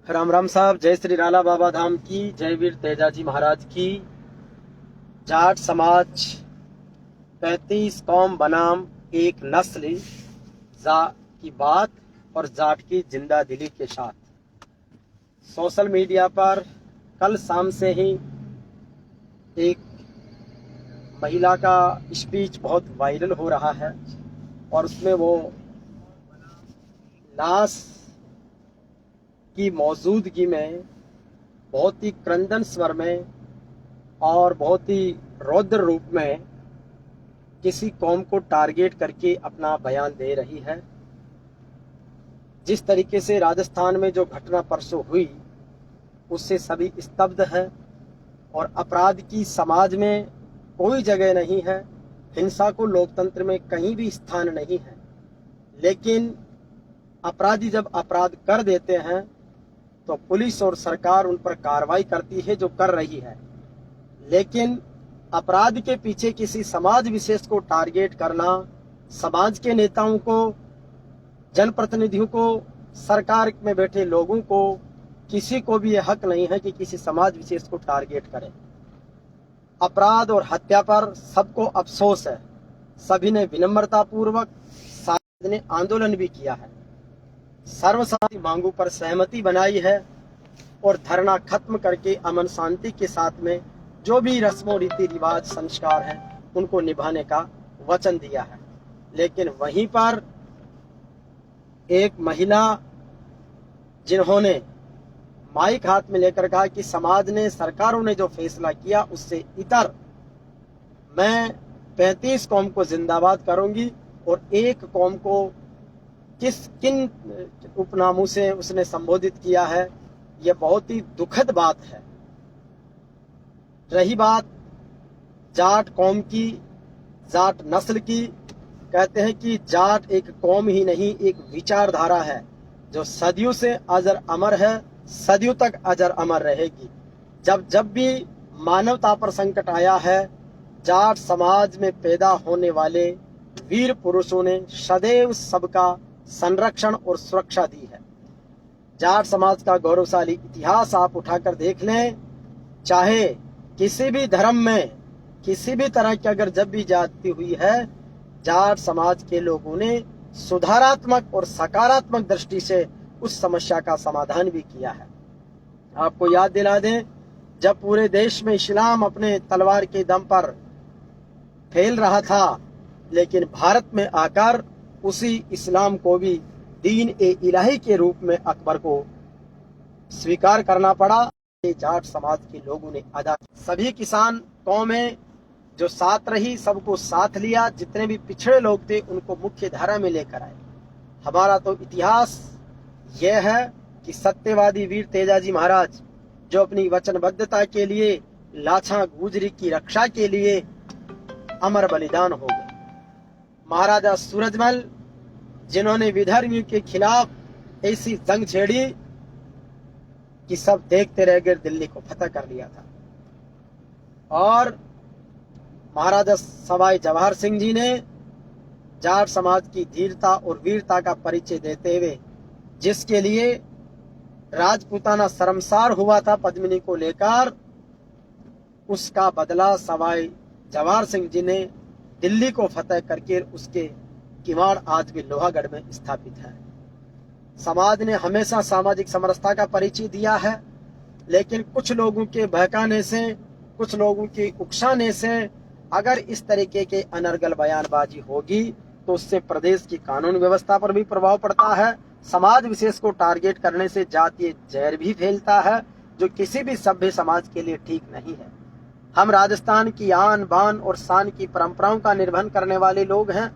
राम राम साहब। जय श्री राला बाबा धाम की जय। वीर तेजाजी महाराज की। जाट समाज 35 कौम बनाम एक नस्ल जा की बात और जाट की जिंदा दिली के साथ सोशल मीडिया पर कल शाम से ही एक महिला का स्पीच बहुत वायरल हो रहा है और उसमें वो लाश की मौजूदगी में बहुत ही क्रंदन स्वर में और बहुत ही रौद्र रूप में किसी कौम को टारगेट करके अपना बयान दे रही है। जिस तरीके से राजस्थान में जो घटना परसों हुई उससे सभी स्तब्ध है और अपराध की समाज में कोई जगह नहीं है। हिंसा को लोकतंत्र में कहीं भी स्थान नहीं है। लेकिन अपराधी जब अपराध कर देते हैं तो पुलिस और सरकार उन पर कार्रवाई करती है, जो कर रही है। लेकिन अपराध के पीछे किसी समाज विशेष को टारगेट करना, समाज के नेताओं को, जनप्रतिनिधियों को, सरकार में बैठे लोगों को, किसी को भी यह हक नहीं है कि किसी समाज विशेष को टारगेट करें। अपराध और हत्या पर सबको अफसोस है। सभी ने विनम्रता पूर्वक साथ ने आंदोलन भी किया है, सर्वसम्मति मांगों पर सहमति बनाई है और धरना खत्म करके अमन शांति के साथ में जो भी रस्मों, रीति रिवाज, संस्कार हैं उनको निभाने का वचन दिया है। लेकिन वहीं पर एक महिला जिन्होंने माइक हाथ में लेकर कहा कि समाज ने, सरकारों ने जो फैसला किया उससे इतर मैं 35 कौम को जिंदाबाद करूंगी और एक कौम को किन उपनामों से उसने संबोधित किया है, यह बहुत ही दुखद बात है। रही बात जाट कौम की, जाट नस्ल की, कहते हैं कि जाट एक कौम ही नहीं, एक विचारधारा है जो सदियों से अजर अमर है, सदियों तक अजर अमर रहेगी। जब जब भी मानवता पर संकट आया है, जाट समाज में पैदा होने वाले वीर पुरुषों ने सदैव सबका संरक्षण और सुरक्षा दी है। जाट समाज का गौरवशाली इतिहास आप उठाकर देख लें। चाहे किसी भी धर्म में किसी भी तरह की अगर जब भी जाति हुई है, जाट समाज के लोगों ने सुधारात्मक और सकारात्मक दृष्टि से उस समस्या का समाधान भी किया है। आपको याद दिला दें, जब पूरे देश में इस्लाम अपने तलवार के दम पर फैल रहा था, लेकिन भारत में आकर उसी इस्लाम को भी दीन ए इलाही के रूप में अकबर को स्वीकार करना पड़ा। ये जाट समाज के लोगों ने अदा। सभी किसान कौमें जो साथ रही, सबको साथ लिया। जितने भी पिछड़े लोग थे उनको मुख्य धारा में लेकर आए। हमारा तो इतिहास यह है कि सत्यवादी वीर तेजाजी महाराज जो अपनी वचनबद्धता के लिए, लाछा गुजरी की रक्षा के लिए अमर बलिदान हो गए। महाराजा सूरजमल जिन्होंने विधर्मियों के खिलाफ ऐसी जंग छेड़ी कि सब देखते रह गए, दिल्ली को फतह कर लिया था। और महाराजा सवाई जवाहर सिंह जी ने जाट समाज की धीरता और वीरता का परिचय देते हुए, जिसके लिए राजपूताना शर्मसार हुआ था पद्मिनी को लेकर, उसका बदला सवाई जवाहर सिंह जी ने दिल्ली को फतह करके उसके किवाड़ आज भी लोहागढ़ में स्थापित है। समाज ने हमेशा सामाजिक समरसता का परिचय दिया है, लेकिन कुछ लोगों के बहकाने से, कुछ लोगों के उकसाने से अगर इस तरीके के अनर्गल बयानबाजी होगी तो उससे प्रदेश की कानून व्यवस्था पर भी प्रभाव पड़ता है। समाज विशेष को टारगेट करने से जातीय जहर भी फैलता है, जो किसी भी सभ्य समाज के लिए ठीक नहीं है। हम राजस्थान की आन बान और शान की परंपराओं का निर्वहन करने वाले लोग हैं।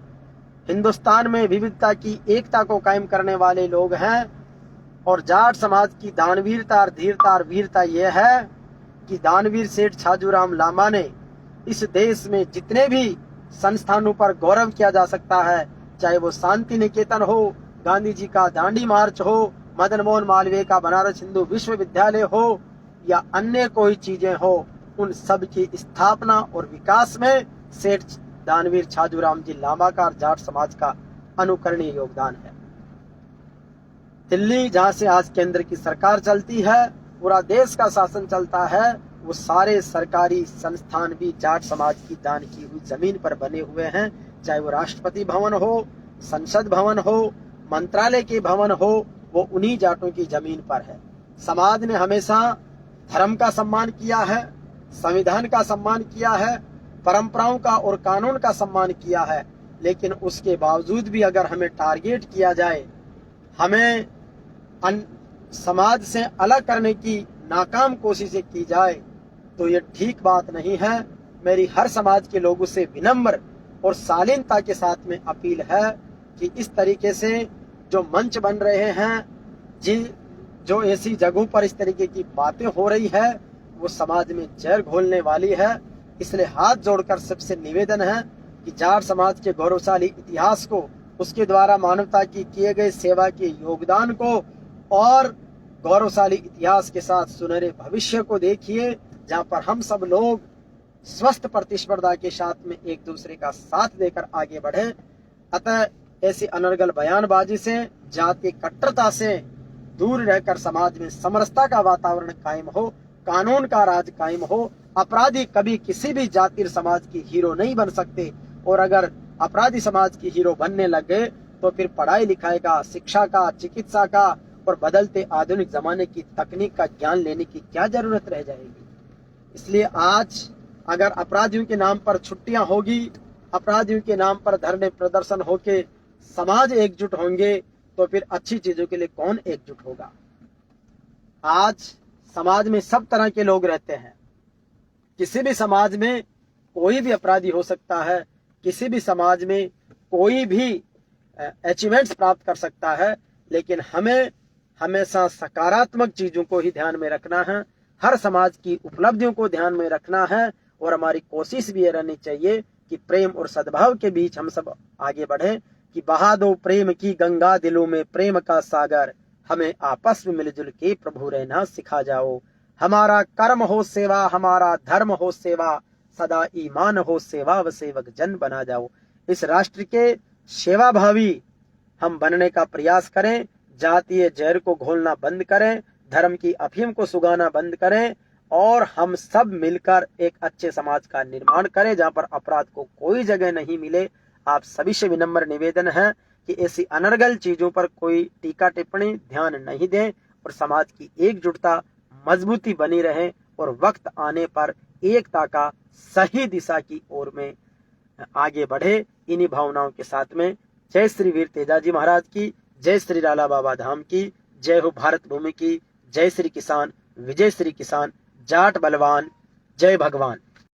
हिंदुस्तान में विविधता की एकता को कायम करने वाले लोग हैं। और जाट समाज की दानवीरता और धीरता और वीरता यह है कि दानवीर सेठ छाजूराम लांबा ने इस देश में जितने भी संस्थानों पर गौरव किया जा सकता है, चाहे वो शांति निकेतन हो, गांधी जी का दांडी मार्च हो, मदन मोहन मालवीय का बनारस हिंदू विश्वविद्यालय हो या अन्य कोई चीजें हो, उन सब की स्थापना और विकास में सेठ दानवीर छाजूराम जी लांबा का जाट समाज का अनुकरणीय योगदान है। दिल्ली जहाँ से आज केंद्र की सरकार चलती है, पूरा देश का शासन चलता है, वो सारे सरकारी संस्थान भी जाट समाज की दान की हुई जमीन पर बने हुए हैं। चाहे वो राष्ट्रपति भवन हो, संसद भवन हो, मंत्रालय के भवन हो, वो उन्हीं जाटों की जमीन पर है। समाज ने हमेशा धर्म का सम्मान किया है, संविधान का सम्मान किया है, परंपराओं का और कानून का सम्मान किया है, लेकिन उसके बावजूद भी अगर हमें टारगेट किया जाए, हमें समाज से अलग करने की नाकाम कोशिशें की जाए, तो ये ठीक बात नहीं है। मेरी हर समाज के लोगों से विनम्र और शालीनता के साथ में अपील है कि इस तरीके से जो मंच बन रहे हैं, जो ऐसी जगहों पर इस तरीके की बातें हो रही है, वो समाज में जहर घोलने वाली है। इसलिए हाथ जोड़कर सबसे निवेदन है कि जाट समाज के गौरवशाली इतिहास को, उसके द्वारा मानवता की किए गए सेवा के योगदान को और गौरवशाली इतिहास के साथ सुनहरे भविष्य को देखिए, जहां पर हम सब लोग स्वस्थ प्रतिस्पर्धा के साथ में एक दूसरे का साथ देकर आगे बढ़े। अतः ऐसी अनर्गल बयानबाजी से, जाति कट्टरता से दूर रहकर समाज में समरसता का वातावरण कायम हो, कानून का राज कायम हो। अपराधी कभी किसी भी जाति समाज की हीरो नहीं बन सकते, और अगर अपराधी समाज की हीरो बनने लगे तो फिर पढ़ाई लिखाई का, शिक्षा का, चिकित्सा का और बदलते आधुनिक जमाने की तकनीक का ज्ञान लेने की क्या जरूरत रह जाएगी। इसलिए आज अगर अपराधियों के नाम पर छुट्टियां होगी, अपराधियों के नाम पर धरने प्रदर्शन होके समाज एकजुट होंगे, तो फिर अच्छी चीजों के लिए कौन एकजुट होगा। आज समाज में सब तरह के लोग रहते हैं, किसी भी समाज में कोई भी अपराधी हो सकता है, किसी भी समाज में कोई भी अचीवमेंट्स प्राप्त कर सकता है, लेकिन हमें हमेशा सकारात्मक चीजों को ही ध्यान में रखना है, हर समाज की उपलब्धियों को ध्यान में रखना है, और हमारी कोशिश भी ये रहनी चाहिए कि प्रेम और सद्भाव के बीच हम सब आगे बढ़े, कि बहा दो प्रेम की गंगा दिलों में प्रेम का सागर, हमें आपस में मिलजुल के प्रभु रहना सिखा जाओ। हमारा कर्म हो सेवा, हमारा धर्म हो सेवा, सदा ईमान हो सेवा व सेवक जन बना जाओ। इस राष्ट्र के सेवा भावी हम बनने का प्रयास करें, जातीय जहर को घोलना बंद करें, धर्म की अफीम को सुगाना बंद करें, और हम सब मिलकर एक अच्छे समाज का निर्माण करें जहां पर अपराध को कोई जगह नहीं मिले। आप सभी से विनम्र निवेदन है कि ऐसी अनर्गल चीजों पर कोई टीका टिप्पणी ध्यान नहीं दें, और समाज की एकजुटता मजबूती बनी रहे, और वक्त आने पर एकता का सही दिशा की ओर में आगे बढ़े। इन्हीं भावनाओं के साथ में जय श्री वीर तेजाजी महाराज की, जय श्री राला बाबा धाम की, जय हो भारत भूमि की, जय श्री किसान, विजय श्री किसान, जाट बलवान, जय भगवान।